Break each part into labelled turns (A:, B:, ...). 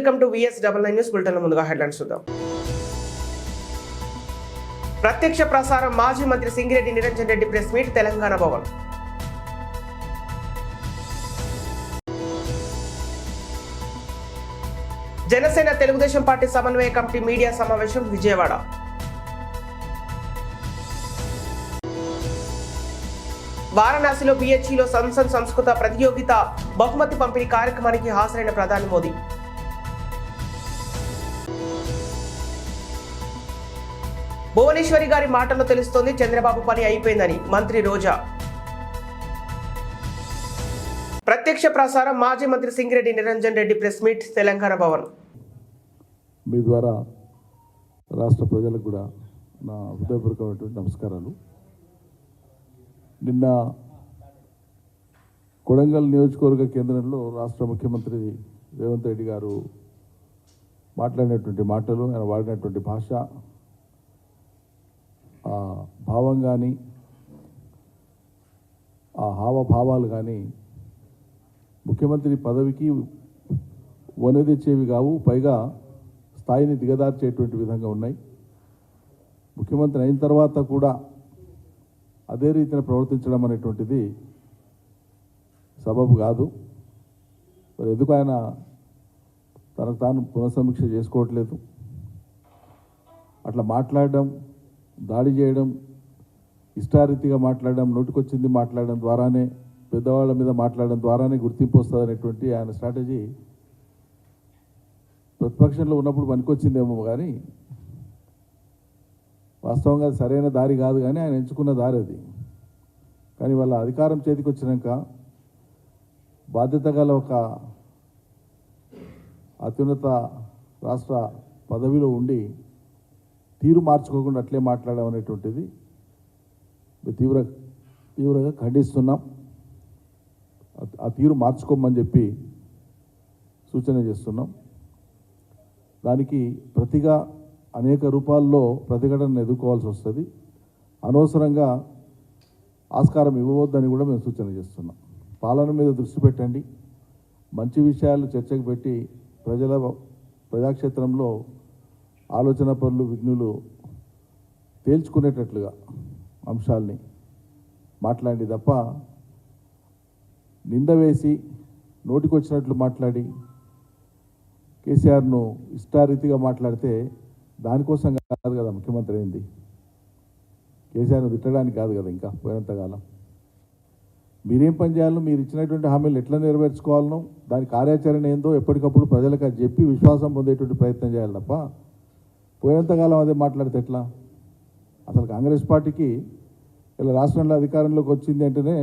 A: Welcome to VS99 news bulletin. ముందుగా headlines చూద్దాం. ప్రత్యక్ష ప్రసారం మాజీ మంత్రి Singireddy Niranjan Reddy press meet Telangana Bhavan. Janasena Telugu Desam party సమన్వయ కమిటీ మీడియా సమావేశం విజయవాడ. వారణాసిలో BHEలో సంసద్ సంస్కృత ప్రతియోగిత బహుమతి పంపిణీ కార్యక్రమానికి హాజరైన ప్రధాని మోదీ. భువనేశ్వరి గారి మాటల్లో తెలుస్తోంది చంద్రబాబు పని అయిపోయిందని మంత్రి రోజా. ప్రత్యక్ష ప్రసారం మాజీ మంత్రి సింగిరెడ్డి నిరంజన్ రెడ్డి ప్రెస్ మీట్ తెలంగాణ భవన్.
B: మీ ద్వారా రాష్ట్ర ప్రజలకు కూడా నా హృదయపూర్వకమైనటువంటి నమస్కారాలు. నిన్న కొడంగల్ నియోజకవర్గ కేంద్రంలో రాష్ట్ర ముఖ్యమంత్రి రేవంత్ రెడ్డి గారు మాట్లాడినటువంటి మాటలు, ఆయన వాడినటువంటి భాష, ఆ భావం కానీ ఆ హావభావాలు కానీ ముఖ్యమంత్రి పదవికి వనె తెచ్చేవి కావు, పైగా స్థాయిని దిగదార్చేటువంటి విధంగా ఉన్నాయి. ముఖ్యమంత్రి అయిన తర్వాత కూడా అదే రీతిన ప్రవర్తించడం అనేటువంటిది సబబు కాదు. మరి ఎందుకు ఆయన తనకు తాను పునఃసమీక్ష చేసుకోవట్లేదు? అట్లా మాట్లాడడం, దాడి చేయడం, ఇష్టారీతిగా మాట్లాడడం, నోటికొచ్చింది మాట్లాడడం ద్వారానే, పెద్దవాళ్ళ మీద మాట్లాడడం ద్వారానే గుర్తింపు వస్తుంది అనేటువంటి ఆయన స్ట్రాటజీ ప్రతిపక్షంలో ఉన్నప్పుడు పనికొచ్చిందేమో కానీ వాస్తవంగా సరైన దారి కాదు. కానీ ఆయన ఎంచుకున్న దారి అది. కానీ వాళ్ళ అధికారం చేతికి వచ్చినాక బాధ్యత గల ఒక అత్యున్నత రాష్ట్ర పదవిలో ఉండి తీరు మార్చుకోకుండా అట్లే మాట్లాడడం అనేటువంటిది తీవ్రంగా ఖండిస్తున్నాం. ఆ తీరు మార్చుకోమని చెప్పి సూచన చేస్తున్నాం. దానికి ప్రతిగా అనేక రూపాల్లో ప్రతిఘటనను ఎదుర్కోవాల్సి వస్తుంది. అనవసరంగా ఆస్కారం ఇవ్వవద్దని కూడా మేము సూచన చేస్తున్నాం. పాలన మీద దృష్టి పెట్టండి, మంచి విషయాలు చర్చకు పెట్టి ప్రజాక్షేత్రంలో ఆలోచన పనులు, విఘ్నులు తేల్చుకునేటట్లుగా అంశాల్ని మాట్లాడి తప్ప నింద వేసి నోటికొచ్చినట్లు మాట్లాడి కేసీఆర్ను ఇష్టారీతిగా మాట్లాడితే దానికోసం కాదు కదా ముఖ్యమంత్రి అయింది. కేసీఆర్ను తిట్టడానికి కాదు కదా. ఇంకా పోయినంతకాలం మీరేం పని చేయాలో, మీరు ఇచ్చినటువంటి హామీలు ఎట్లా నెరవేర్చుకోవాలనో, దాని కార్యాచరణ ఏందో ఎప్పటికప్పుడు ప్రజలకు అది చెప్పి విశ్వాసం పొందేటువంటి ప్రయత్నం చేయాలి తప్ప పోయినంతకాలం అదే మాట్లాడితే ఎట్లా? అసలు కాంగ్రెస్ పార్టీకి ఇలా రాష్ట్రంలో అధికారంలోకి వచ్చింది అంటేనే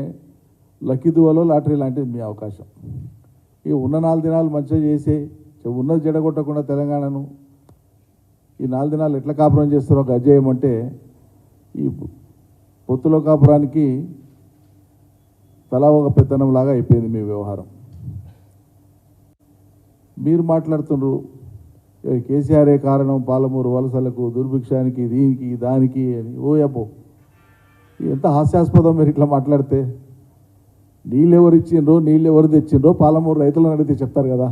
B: లక్కీ దువ్వలో లాటరీ లాంటిది మీ అవకాశం. ఈ ఉన్న 4 దినాలు మంచిగా చేసి ఉన్నది జడగొట్టకుండా తెలంగాణను ఈ 4 దినాలు ఎట్లా కాపురం చేస్తారో గజ్జేయమంటే ఈ పొత్తులో కాపురానికి తలా ఒక పెత్తనంలాగా అయిపోయింది మీ వ్యవహారం. మీరు మాట్లాడుతున్నారు కేసీఆరే కారణం పాలమూరు వలసలకు, దుర్భిక్షానికి, దీనికి దానికి అని. ఓ అబ్బో, ఎంత హాస్యాస్పదం మీరు ఇట్లా మాట్లాడితే. నీళ్ళు ఎవరు ఇచ్చిండ్రో, నీళ్ళు ఎవరు తెచ్చిండ్రో పాలమూరు రైతులను అడిగితే చెప్తారు కదా.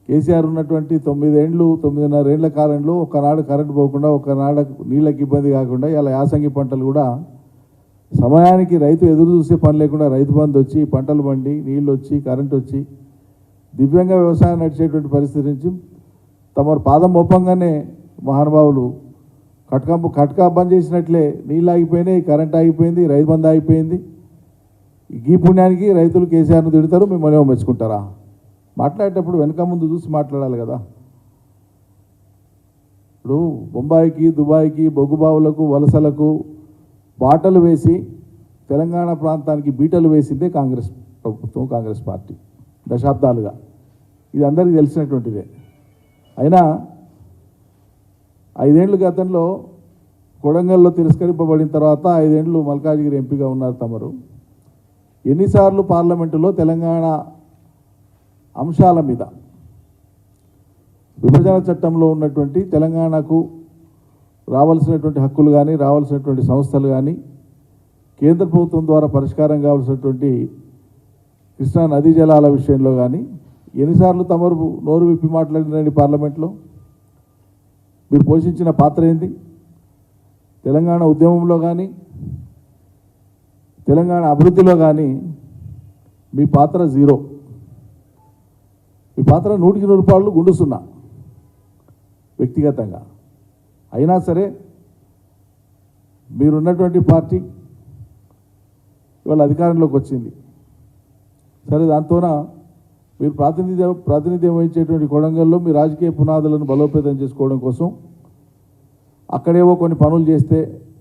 B: కేసీఆర్ ఉన్నటువంటి 9.5 ఏళ్ల కాలంలో ఒకనాడు కరెంటు పోకుండా, ఒకనాడు నీళ్ళకి ఇబ్బంది కాకుండా ఇలా యాసంగి పంటలు కూడా సమయానికి రైతు ఎదురు చూసే పని లేకుండా రైతు బంధు వచ్చి, పంటలు పండి, నీళ్ళు వచ్చి, కరెంటు వచ్చి దివ్యంగా వ్యవసాయం నడిచేటువంటి పరిస్థితి నుంచి తమరు పాదం మోపంగానే మహానుభావులు కట్కా బంద్ చేసినట్లే నీళ్ళు ఆగిపోయినాయి, కరెంట్ ఆగిపోయింది, రైతు బంధు ఆగిపోయింది. ఈ పుణ్యానికి రైతులు కేసీఆర్ను తిడతారు, మిమ్మల్ని మెచ్చుకుంటారా? మాట్లాడేటప్పుడు వెనక ముందు చూసి మాట్లాడాలి కదా. ఇప్పుడు బొంబాయికి, దుబాయ్కి, బొగ్గుబావులకు, వలసలకు బాటలు వేసి తెలంగాణ ప్రాంతానికి బీటలు వేసిందే కాంగ్రెస్ ప్రభుత్వం, కాంగ్రెస్ పార్టీ దశాబ్దాలుగా. ఇది అందరికీ తెలిసినటువంటిదే. అయినా 5 ఏళ్ళ గతంలో కొడంగల్లో తిరస్కరింపబడిన తర్వాత 5 ఏళ్ళు మల్కాజ్గిరి ఎంపీగా ఉన్నారు తమరు. ఎన్నిసార్లు పార్లమెంటులో తెలంగాణ అంశాల మీద, విభజన చట్టంలో ఉన్నటువంటి తెలంగాణకు రావాల్సినటువంటి హక్కులు కానీ, రావాల్సినటువంటి సంస్థలు కానీ, కేంద్ర ప్రభుత్వం ద్వారా పరిష్కారం కావాల్సినటువంటి కృష్ణా నదీ జలాల విషయంలో కానీ ఎన్నిసార్లు తమరు నోరు విప్పి మాట్లాడినండి పార్లమెంట్లో? మీరు పోషించిన పాత్ర ఏంది? తెలంగాణ ఉద్యమంలో కానీ తెలంగాణ అభివృద్ధిలో కానీ మీ పాత్ర జీరో. మీ పాత్ర 100కి 100 రూపాయలు గుండుస్తున్నా వ్యక్తిగతంగా. అయినా సరే మీరున్నటువంటి పార్టీ ఇవాళ అధికారంలోకి వచ్చింది. సరే, దాంతోన మీరు ప్రాతినిధ్యం వహించేటువంటి కొడంగల్లో మీ రాజకీయ పునాదులను బలోపేతం చేసుకోవడం కోసం అక్కడేవో కొన్ని పనులు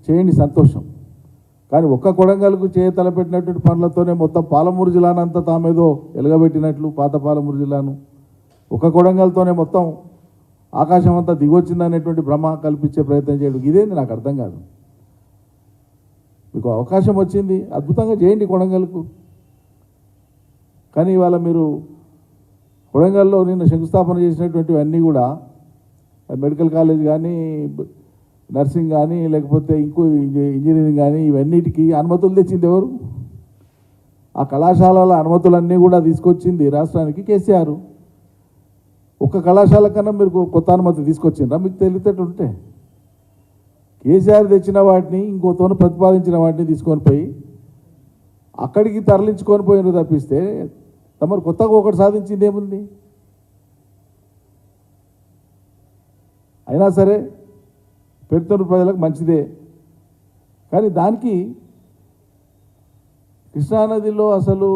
B: చేయండి, సంతోషం. కానీ ఒక్క కొడంగల్కు తలపెట్టినటువంటి పనులతోనే మొత్తం పాలమూరు జిల్లానంతా తామేదో ఎలగబెట్టినట్లు, పాత పాలమూరు జిల్లాను ఒక్క కొడంగల్తోనే మొత్తం ఆకాశం అంతా దిగొచ్చిందనేటువంటి భ్రమ కల్పించే ప్రయత్నం చేయడం ఇదేంది నాకు అర్థం కాదు. మీకు అవకాశం వచ్చింది, అద్భుతంగా చేయండి కొడంగల్కు. కానీ ఇవాళ మీరు కొడంగల్లో నిన్న శంకుస్థాపన చేసినటువంటివన్నీ కూడా మెడికల్ కాలేజ్ కానీ, నర్సింగ్ కానీ, లేకపోతే ఇంకో ఇంజనీరింగ్ కానీ, ఇవన్నిటికీ అనుమతులు తెచ్చింది ఎవరు? ఆ కళాశాలల అనుమతులన్నీ కూడా తీసుకొచ్చింది రాష్ట్రానికి కేసీఆర్. ఒక్క కళాశాల కన్నా మీరు కొత్త అనుమతి తీసుకొచ్చిండ్రా? మీకు తెలియటట్టుంటే కేసీఆర్ తెచ్చిన వాటిని, ఇంకోతోను ప్రతిపాదించిన వాటిని తీసుకొని పోయి అక్కడికి తరలించుకొని పోయిన తప్పిస్తే తమరు కొత్తగా ఒకటి సాధించింది ఏముంది? అయినా సరే పెడుతున్న ప్రజలకు మంచిదే. కానీ దానికి కృష్ణానదిలో అసలు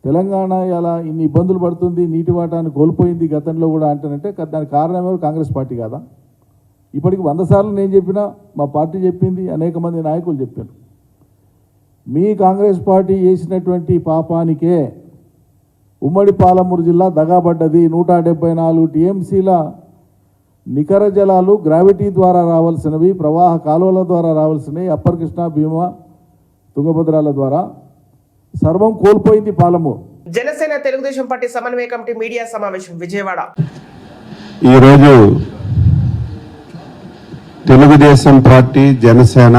B: తెలంగాణ ఇలా ఇన్ని ఇబ్బందులు పడుతుంది, నీటి వాటాన్ని కోల్పోయింది గతంలో కూడా అంటానంటే దానికి కారణం ఎవరు? కాంగ్రెస్ పార్టీ కాదా? ఇప్పటికి 100 సార్లు నేను చెప్పినా, మా పార్టీ చెప్పింది, అనేక మంది నాయకులు చెప్పారు. మీ కాంగ్రెస్ పార్టీ చేసినటువంటి పాపానికే ఉమ్మడి పాలమూరు జిల్లా దగాబడ్డది. 174 టీఎంసీల నికర జలాలు గ్రావిటీ ద్వారా రావాల్సినవి, ప్రవాహ కాలువల ద్వారా రావాల్సినవి, అప్పర్ కృష్ణా, భీమా, తుంగభద్రాల ద్వారా సర్వం కోల్పోయింది పాలమూరు.
A: జనసేన తెలుగుదేశం పార్టీ సమన్వయ కమిటీ మీడియా సమావేశం విజయవాడ.
C: ఈరోజు తెలుగుదేశం పార్టీ జనసేన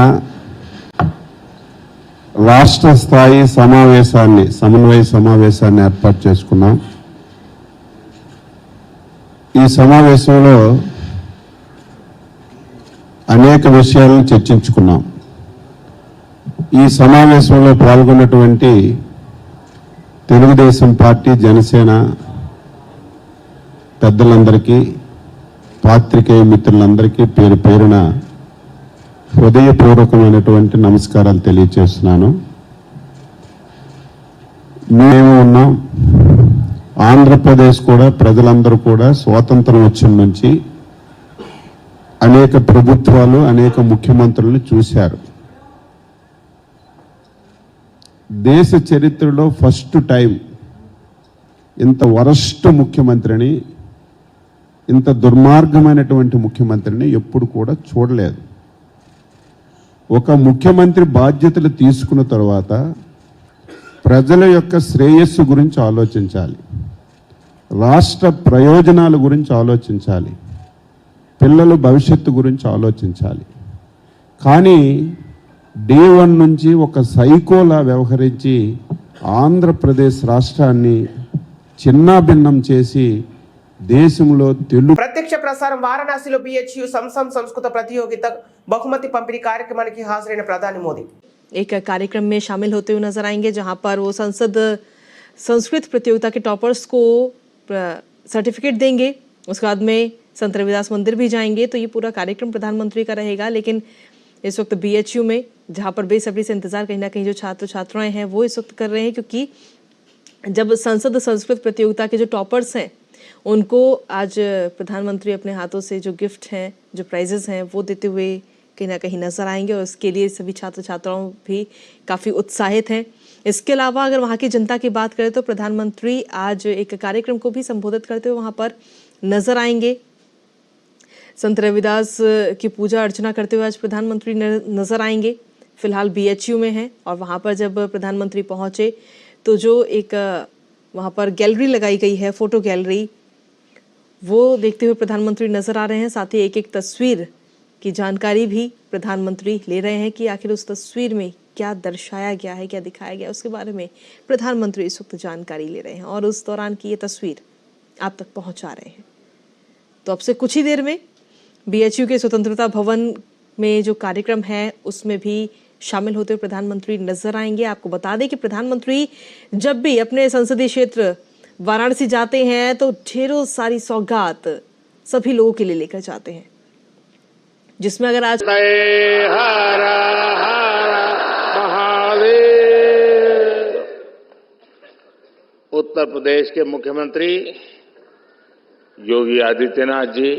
C: రాష్ట్ర స్థాయి సమన్వయ సమావేశాన్ని ఏర్పాటు చేసుకున్నాం. ఈ సమావేశంలో అనేక విషయాలను చర్చించుకున్నాం. ఈ సమావేశంలో పాల్గొన్నటువంటి తెలుగుదేశం పార్టీ జనసేన పెద్దలందరికీ, పాత్రికేయ మిత్రులందరికీ పేరు పేరున హృదయపూర్వకమైనటువంటి నమస్కారాలు తెలియజేస్తున్నాను. మేము ఉన్నాం. ఆంధ్రప్రదేశ్ కూడా ప్రజలందరూ కూడా స్వాతంత్రం వచ్చిన నుంచి అనేక ప్రభుత్వాలు, అనేక ముఖ్యమంత్రులను చూశారు. దేశ చరిత్రలో ఫస్ట్ టైం ఇంత వరస్ట్ ముఖ్యమంత్రిని, ఇంత దుర్మార్గమైనటువంటి ముఖ్యమంత్రిని ఎప్పుడు కూడా చూడలేదు. ఒక ముఖ్యమంత్రి బాధ్యతలు తీసుకున్న తర్వాత ప్రజల యొక్క శ్రేయస్సు గురించి ఆలోచించాలి, రాష్ట్ర ప్రయోజనాల గురించి ఆలోచించాలి, పిల్లల భవిష్యత్తు గురించి ఆలోచించాలి. కానీ డే 1 నుంచి ఒక సైకోలా వ్యవహరించి ఆంధ్రప్రదేశ్ రాష్ట్రాన్ని చిన్నాభిన్నం చేసి దేశంలో
A: ప్రత్యక్ష ప్రసారం వారణాసిలో BHU సంస్కృత प्रतियोगिता बहुमति पंपिणी कार्यक्रमाనికి హాజరైన ప్రధాని మోదీ
D: एक कार्यक्रम में शामिल होते हुए नजर आएंगे, जहां पर वो संसद संस्कृत प्रतियोगिता के टॉपर्स को सर्टिफिकेट देंगे. उसके बाद में संत रविदास मंदिर भी जाएंगे. तो ये पूरा कार्यक्रम प्रधानमंत्री का रहेगा. लेकिन इस वक्त BHU में जहां पर बेसब्री से इंतजार कहीं ना कहीं जो छात्र छात्राएं हैं वो इस वक्त कर रहे हैं, क्योंकि जब संसद संस्कृत प्रतियोगिता के जो टॉपर्स हैं उनको आज प्रधानमंत्री अपने हाथों से जो गिफ्ट हैं, जो प्राइजेस हैं वो देते हुए कहीं ना कहीं नजर आएंगे. और इसके लिए सभी छात्र छात्राओं भी काफ़ी उत्साहित हैं. इसके अलावा अगर वहाँ की जनता की बात करें तो प्रधानमंत्री आज एक कार्यक्रम को भी संबोधित करते हुए वहाँ पर नजर आएंगे. संत रविदास की पूजा अर्चना करते हुए आज प्रधानमंत्री नजर आएंगे. फिलहाल BHU में हैं और वहाँ पर जब प्रधानमंत्री पहुँचे तो जो एक वहाँ पर गैलरी लगाई गई है, फोटो गैलरी, वो देखते हुए प्रधानमंत्री नजर आ रहे हैं. साथ ही एक एक तस्वीर की जानकारी भी प्रधानमंत्री ले रहे हैं कि आखिर उस तस्वीर में क्या दर्शाया गया है, क्या दिखाया गया है, उसके बारे में प्रधानमंत्री इस वक्त जानकारी ले रहे हैं और उस दौरान की ये तस्वीर आप तक पहुंचा रहे हैं। तो अब से कुछ ही देर में बीएचयू के स्वतंत्रता भवन में जो कार्यक्रम है उसमें भी शामिल होते हुए प्रधानमंत्री नजर आएंगे। आपको बता दें कि प्रधानमंत्री जब भी अपने संसदीय क्षेत्र वाराणसी जाते हैं तो ढेरों सारी सौगात सभी लोगों के लिए लेकर जाते हैं, जिसमें अगर आज
E: हर हर महादेव। उत्तर प्रदेश के मुख्यमंत्री योगी आदित्यनाथ जी,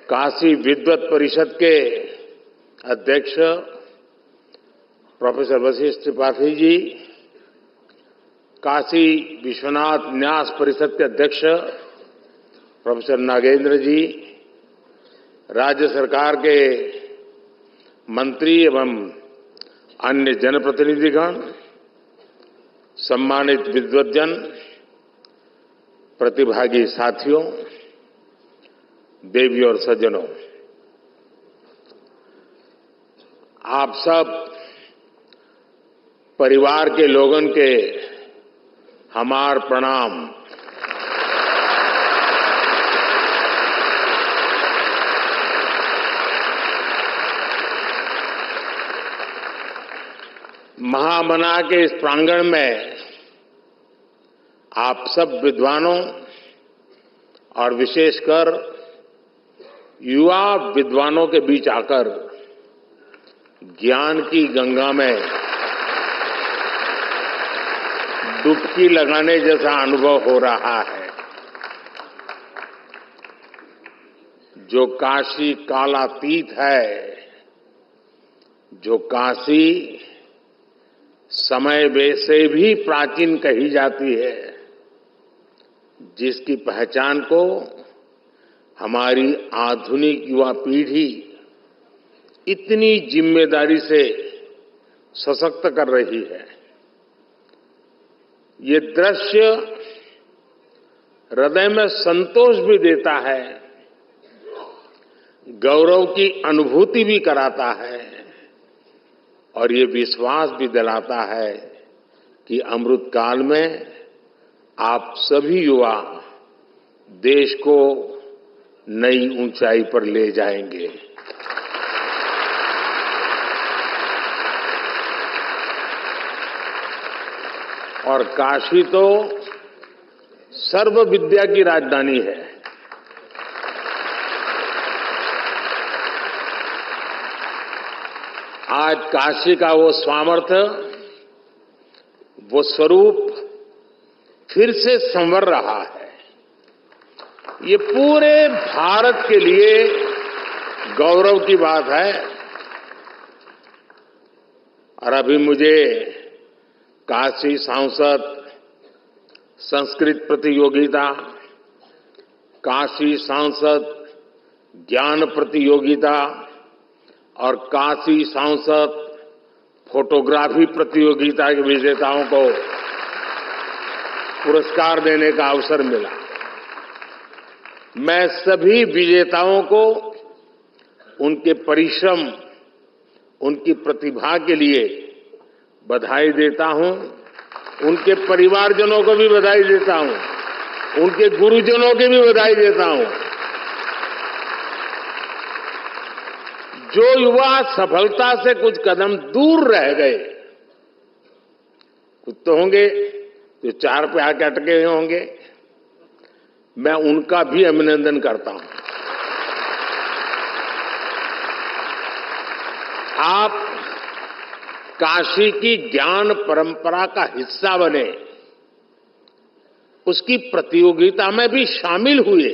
E: काशी विद्वत परिषद के अध्यक्ष प्रोफेसर वशिष्ठ त्रिपाठी जी, काशी विश्वनाथ न्यास परिषद के अध्यक्ष प्रोफेसर नागेंद्र जी, राज्य सरकार के मंत्री एवं अन्य जनप्रतिनिधिगण, सम्मानित विद्वद्जन, प्रतिभागी साथियों, देवी और सज्जनों, आप सब परिवार के लोगन के हमार प्रणाम। महामना के इस प्रांगण में आप सब विद्वानों और विशेषकर युवा विद्वानों के बीच आकर ज्ञान की गंगा में डुबकी लगाने जैसा अनुभव हो रहा है। जो काशी कालातीत है, जो काशी समय से भी प्राचीन कही जाती है, जिसकी पहचान को हमारी आधुनिक युवा पीढ़ी इतनी जिम्मेदारी से सशक्त कर रही है। ये दृश्य हृदय में संतोष भी देता है, गौरव की अनुभूति भी कराता है और ये विश्वास भी दिलाता है कि अमृत काल में आप सभी युवा देश को नई ऊंचाई पर ले जाएंगे। और काशी तो सर्व विद्या की राजधानी है। आज काशी का वो सामर्थ्य, वो स्वरूप फिर से संवर रहा है। ये पूरे भारत के लिए गौरव की बात है। और अभी मुझे काशी सांसद संस्कृत प्रतियोगिता, काशी सांसद ज्ञान प्रतियोगिता और काशी सांसद फोटोग्राफी प्रतियोगिता के विजेताओं को पुरस्कार देने का अवसर मिला। मैं सभी विजेताओं को उनके परिश्रम, उनकी प्रतिभा के लिए बधाई देता हूं। उनके परिवारजनों को भी बधाई देता हूं, उनके गुरुजनों की भी बधाई देता हूं। जो युवा सफलता से कुछ कदम दूर रह गए, कुछ तो होंगे जो 4 पे आके अटके हुए होंगे, मैं उनका भी अभिनंदन करता हूं। आप काशी की ज्ञान परंपरा का हिस्सा बने, उसकी प्रतियोगिता में भी शामिल हुए,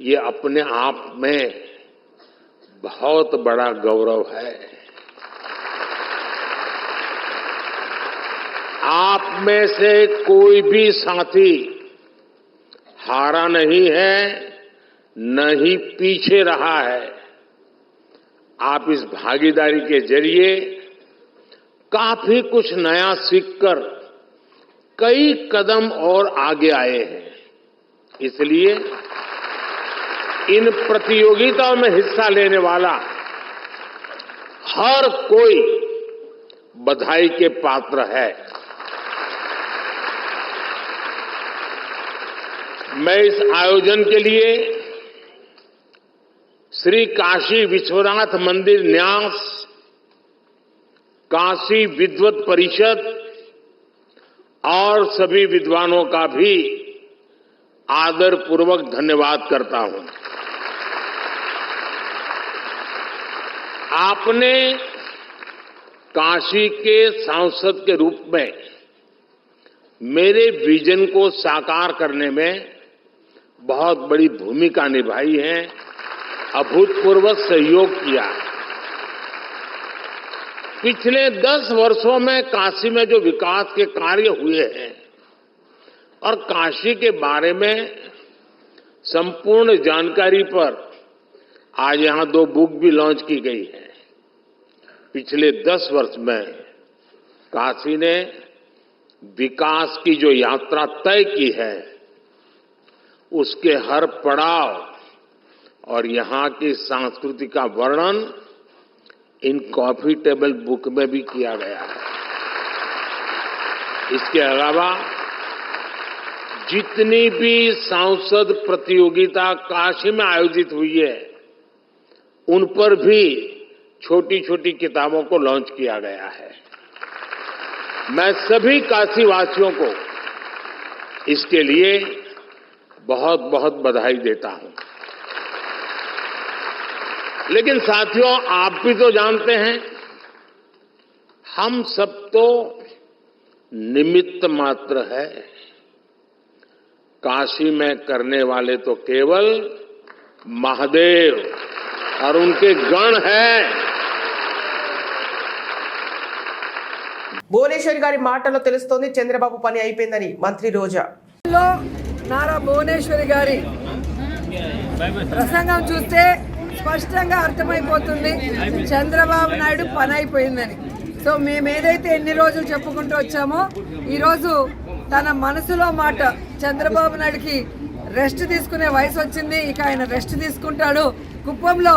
E: ये अपने आप में बहुत बड़ा गौरव है। आप में से कोई भी साथी हारा नहीं है, न ही पीछे रहा है। आप इस भागीदारी के जरिए काफी कुछ नया सीखकर कई कदम और आगे आए हैं। इसलिए इन प्रतियोगिताओं में हिस्सा लेने वाला हर कोई बधाई के पात्र है। मैं इस आयोजन के लिए श्री काशी विश्वनाथ मंदिर न्यास, काशी विद्वत परिषद और सभी विद्वानों का भी आदर पूर्वक धन्यवाद करता हूं। आपने काशी के सांसद के रूप में मेरे विजन को साकार करने में बहुत बड़ी भूमिका निभाई है, अभूतपूर्व सहयोग किया है। पिछले 10 वर्षों में काशी में जो विकास के कार्य हुए हैं और काशी के बारे में संपूर्ण जानकारी पर आज यहां 2 बुक भी लॉन्च की गई है। पिछले 10 वर्ष में काशी ने विकास की जो यात्रा तय की है, उसके हर पड़ाव और यहां की संस्कृति का वर्णन इन कॉफी टेबल बुक में भी किया गया है। इसके अलावा जितनी भी सांसद प्रतियोगिता काशी में आयोजित हुई है, उन पर भी छोटी छोटी किताबों को लॉन्च किया गया है। मैं सभी काशीवासियों को इसके लिए बहुत बहुत बधाई देता हूं। लेकिन साथियों, आप भी तो जानते हैं, हम सब तो निमित्त मात्र है। काशी में करने वाले तो केवल महादेव और उनके गण हैं।
A: భువనేశ్వరి గారి మాటల్లో తెలుస్తోంది చంద్రబాబు పని అయిపోయిందని మంత్రి రోజా.
F: నారా భువనేశ్వరి గారి ప్రసంగం చూస్తే స్పష్టంగా అర్థమైపోతుంది చంద్రబాబు నాయుడు పని అయిపోయిందని. సో మేము ఏదైతే ఎన్ని రోజులు చెప్పుకుంటూ వచ్చామో ఈరోజు తన మనసులో మాట, చంద్రబాబు నాయుడుకి రెస్ట్ తీసుకునే వయసు వచ్చింది, ఇక ఆయన రెస్ట్ తీసుకుంటాడు, కుప్పంలో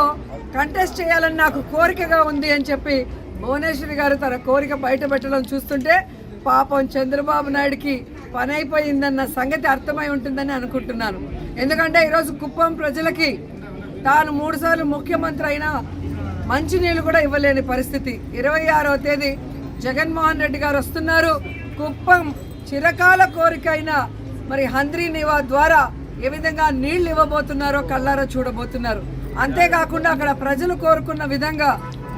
F: కంటెస్ట్ చేయాలని నాకు కోరికగా ఉంది అని చెప్పి భువనేశ్వరి గారు తన కోరిక బయట పెట్టడం చూస్తుంటే పాపం చంద్రబాబు నాయుడుకి పని అయిపోయిందన్న సంగతి అర్థమై ఉంటుందని అనుకుంటున్నాను. ఎందుకంటే ఈరోజు కుప్పం ప్రజలకి తాను 3 సార్లు ముఖ్యమంత్రి అయినా మంచినీళ్ళు కూడా ఇవ్వలేని పరిస్థితి. 26వ తేదీ జగన్మోహన్ రెడ్డి గారు వస్తున్నారు. కుప్పం చిరకాల కోరిక అయిన మరి హంద్రీ నివా ద్వారా ఏ విధంగా నీళ్లు ఇవ్వబోతున్నారో కళ్ళారా చూడబోతున్నారు. అంతేకాకుండా అక్కడ ప్రజలు కోరుకున్న విధంగా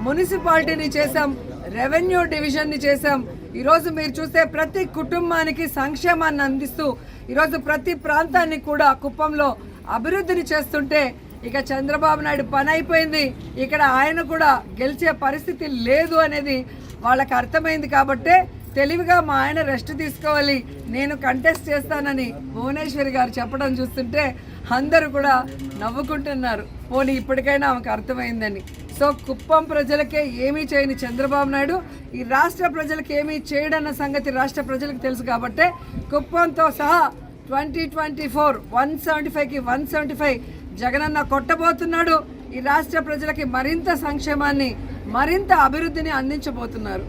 F: మున్సిపాలిటీని చేశాం, రెవెన్యూ డివిజన్ని చేశాం. ఈరోజు మీరు చూస్తే ప్రతి కుటుంబానికి సంక్షేమాన్ని అందిస్తూ ఈరోజు ప్రతి ప్రాంతాన్ని కూడా కుప్పంలో అభివృద్ధిని చేస్తుంటే ఇక చంద్రబాబు నాయుడు పని అయిపోయింది, ఇక్కడ ఆయన కూడా గెలిచే పరిస్థితి లేదు అనేది వాళ్ళకి అర్థమైంది. కాబట్టే తెలివిగా మా ఆయన రెస్ట్ తీసుకోవాలి, నేను కంటెస్ట్ చేస్తానని భువనేశ్వరి గారు చెప్పడం చూస్తుంటే అందరూ కూడా నవ్వుకుంటున్నారు. పోనీ ఇప్పటికైనా ఆమెకు అర్థమైందని. సో కుప్పం ప్రజలకే ఏమీ చేయని చంద్రబాబు నాయుడు ఈ రాష్ట్ర ప్రజలకు ఏమీ చేయడన్న సంగతి రాష్ట్ర ప్రజలకు తెలుసు. కాబట్టే కుప్పంతో సహా 2024 175కి 175 జగనన్న కొట్టబోతున్నాడు. ఈ రాష్ట్ర ప్రజలకి మరింత సంక్షేమాన్ని, మరింత అభివృద్ధిని అందించబోతున్నారు.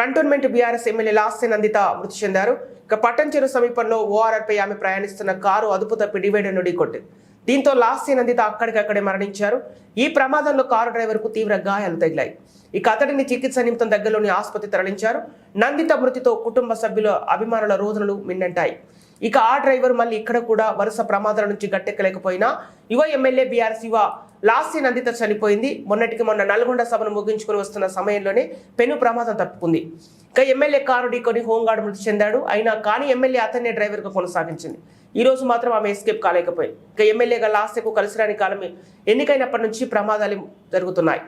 A: Cantonment BRS MLA Lasya Nanditha మృతి చెందారు. ఇక పట్టంచెరు సమీపంలో ఓఆర్ఆర్ పై ఆమె ప్రయాణిస్తున్న కారు అదుపు తప్పి డివైడర్ను ఢీకొట్టింది. దీంతో లాస్య నందిత అక్కడికక్కడే మరణించారు. ఈ ప్రమాదంలో కారు డ్రైవర్ కు తీవ్ర గాయాలు తగిలాయి. ఇక అతడిని చికిత్స నిమిత్తం దగ్గరలోని ఆసుపత్రి తరలించారు. నందిత మృతితో కుటుంబ సభ్యుల అభిమానుల రోజులు మిన్నంటాయి. ఇక ఆ డ్రైవర్ మళ్ళీ ఇక్కడ కూడా వరుస ప్రమాదాల నుంచి గట్టెక్కలేకపోయినా యువ ఎమ్మెల్యే బీఆర్ఎస్ యువ లాస్య నందిత చనిపోయింది. మొన్నటికి మొన్న నల్గొండ సభను ముగించుకుని వస్తున్న సమయంలోనే పెను ప్రమాదం తప్పుకుంది. ఇక ఎమ్మెల్యే కారు ఢీకొని హోంగార్డు మృతి చెందాడు. అయినా కానీ ఎమ్మెల్యే అతన్నే డ్రైవర్గా కొనసాగించింది. ఈ రోజు మాత్రం ఆమె ఎస్కేప్ కాలేకపోయింది. ఇక ఎమ్మెల్యేగా లాస్యకు కలిసిరాని కాలం ఎన్నికైనప్పటి నుంచి ప్రమాదాలు జరుగుతున్నాయి.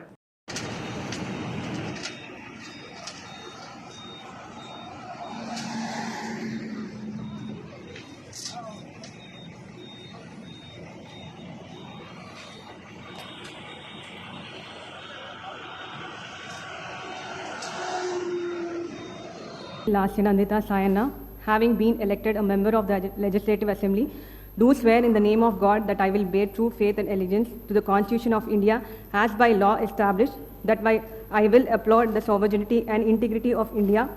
G: Lasya Nandita Sayana, having been elected a member of the Legislative Assembly do swear in the name of God that I will bear true faith and allegiance to the Constitution of India as by law established, that I will uphold the sovereignty and integrity of India,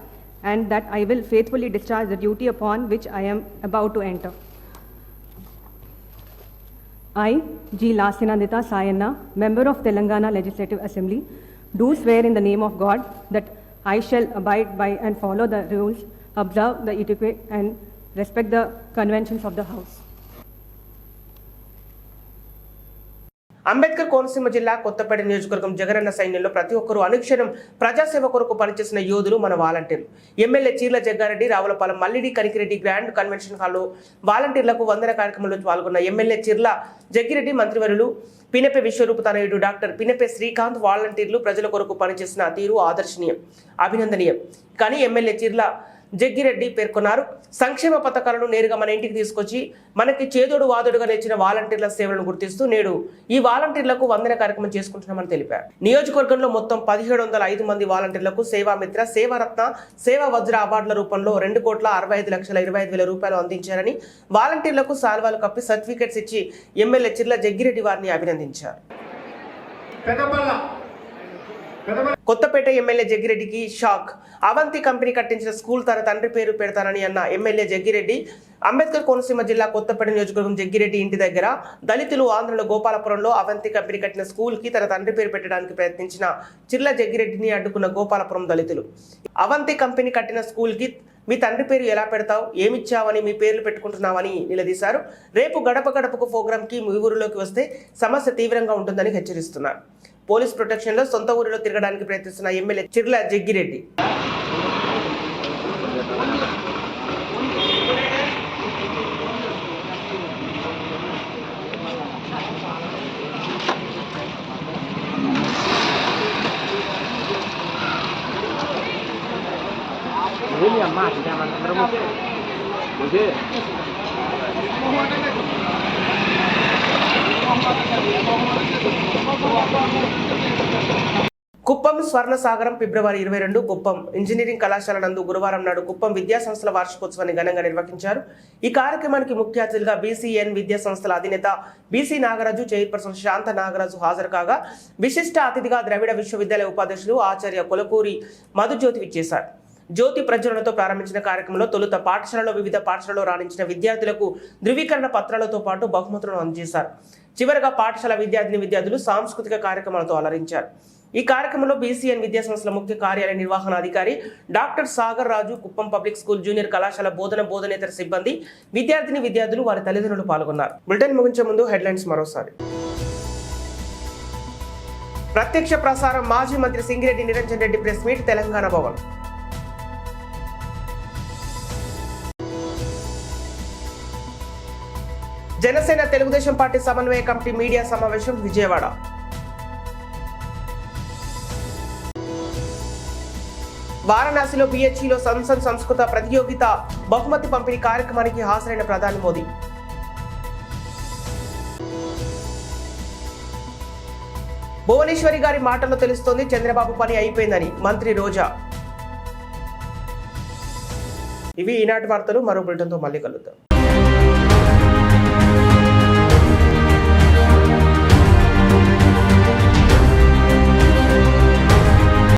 G: and that I will faithfully discharge the duty upon which I am about to enter. I, G. Lasinandita Sayanna, member of Telangana Legislative Assembly, do swear in the name of God that I shall abide by and follow the rules, observe the etiquette, and respect the conventions of the House.
A: Ambedkar Konaseema జిల్లా కొత్తపేట నియోజకవర్గం జగనన్న సైన్యంలో ప్రతి ఒక్కరూ అనుక్షణం ప్రజాసేవ కొరకు పనిచేసిన యోధులు మన వాలంటీర్లు. MLA Cheerla Jaggareddy Ravulapalem Mallidi Kanikireddy grand convention హాల్లో వాలంటీర్లకు వందన కార్యక్రమంలో పాల్గొన్న ఎమ్మెల్యే చీర్ల జగ్గిరెడ్డి, మంత్రివర్యులు పినెపె విశ్వరూపతనయుడు డాక్టర్ పినెపె శ్రీకాంత్ వాలంటీర్లు ప్రజల కొరకు పనిచేసిన తీరు ఆదర్శనీయం, అభినందనీయం. కానీ ఎమ్మెల్యే చీర్ల జగ్గిరెడ్డి పేర్కొన్నారు, సంక్షేమ పథకాలను నేరుగా మన ఇంటికి తీసుకొచ్చి మనకి చేదోడు వాదోడుగా నిలిచిన వాలంటీర్ల సేవలను గుర్తిస్తూ నేడు ఈ వాలంటీర్లకు వందన కార్యక్రమం చేసుకుంటున్నామని తెలిపారు. నియోజకవర్గంలో మొత్తం 1705 మంది వాలంటీర్లకు సేవామిత్ర, సేవారత్న, సేవా వజ్ర అవార్డుల రూపంలో 2,65,25,000 రూపాయలు అందించారని, వాలంటీర్లకు సాల్వాలు కప్పి సర్టిఫికెట్స్ ఇచ్చి ఎమ్మెల్యే చిర్ల జగ్గిరెడ్డి వారిని అభినందించారు. కొత్తపేట ఎమ్మెల్యే జగ్గిరెడ్డికి షాక్. అవంతి కంపెనీ కట్టించిన స్కూల్ తన తండ్రి పేరు పెడతానని అన్న ఎమ్మెల్యే జగ్గిరెడ్డి అంబేద్కర్ కోనసీమ జిల్లా కొత్తపేట నియోజకవర్గం జగ్గిరెడ్డి ఇంటి దగ్గర దళితులు ఆంధ్రలో గోపాలపురంలో అవంతి కంపెనీ కట్టిన స్కూల్ కి తన తండ్రి పేరు పెట్టడానికి ప్రయత్నించిన చిర్ల జగ్గిరెడ్డిని అడ్డుకున్న గోపాలపురం దళితులు. అవంతి కంపెనీ కట్టిన స్కూల్ కి మీ తండ్రి పేరు ఎలా పెడతావు, ఏమిచ్చావని మీ పేర్లు పెట్టుకుంటున్నావని నిలదీశారు. రేపు గడప గడపకు ప్రోగ్రామ్ కి మీ ఊరిలోకి వస్తే సమస్య తీవ్రంగా ఉంటుందని హెచ్చరిస్తున్నారు. పోలీస్ ప్రొటెక్షన్ లో సొంత ఊరిలో తిరగడానికి ప్రయత్నిస్తున్న ఎమ్మెల్యే చిర్ల జగ్గిరెడ్డి కుప్పం స్వర్ణసాగరం ఫిబ్రవరి 22 కుప్పం ఇంజనీరింగ్ కళాశాల నందు గురువారం నాడు కుప్పం విద్యాసంస్థల వార్షికోత్సవాన్ని ఘనంగా నిర్వహించారు. ఈ కార్యక్రమానికి ముఖ్య అతిథులుగా బీసీఎన్ విద్యాసంస్థల అధినేత బీసీ నాగరాజు, చైర్పర్సన్ శాంత నాగరాజు హాజరు కాగా, విశిష్ట అతిథిగా ద్రవిడ విశ్వవిద్యాలయ ఉపాధ్యక్షులు ఆచార్య కొలకూరి మధుజ్యోతి విచ్చేశారు. జ్యోతి ప్రజ్వలనతో ప్రారంభించిన కార్యక్రమంలో తొలుత పాఠశాలలో వివిధ పాఠశాలలో రాణించిన విద్యార్థులకు ధృవీకరణ పత్రాలతో పాటు బహుమతులను అందజేశారు. చివరగా పాఠశాల విద్యార్థులు సాంస్కృతిక కార్యక్రమాలతో అలరించారు. ఈ కార్యక్రమంలో బీసీఎన్ విద్యాసంస్థల ముఖ్య కార్యాలయ నిర్వహణాధికారి డాక్టర్ సాగర్ రాజు, కుప్పం పబ్లిక్ స్కూల్ జూనియర్ కళాశాల బోధనేతర సిబ్బంది, విద్యార్థులు వారి తల్లిదండ్రులు పాల్గొన్నారు. బులెటిన్ ముగించే ముందు హెడ్లైన్స్ మరోసారి. ప్రత్యక్ష ప్రసారం మాజీ మంత్రి Singireddy Niranjan Reddy press meet Telangana Bhavan. Janasena Telugu Desam party సమన్వయ కమిటీ మీడియా సమావేశం విజయవాడ. వారణాసిలో బిహెచ్ఈలో సంసద్ సంస్కృత ప్రతియోగిత బహుమతి పంపిణీ కార్యక్రమానికి హాజరైన ప్రధాని మోదీ. భువనేశ్వరి గారి మాటల్లో తెలుస్తోంది చంద్రబాబు పని అయిపోయిందని మంత్రి రోజా. ఇవి ఈనాటి వార్తలు. మరో బులెటిన్తో మళ్ళీ కలుద్దాం.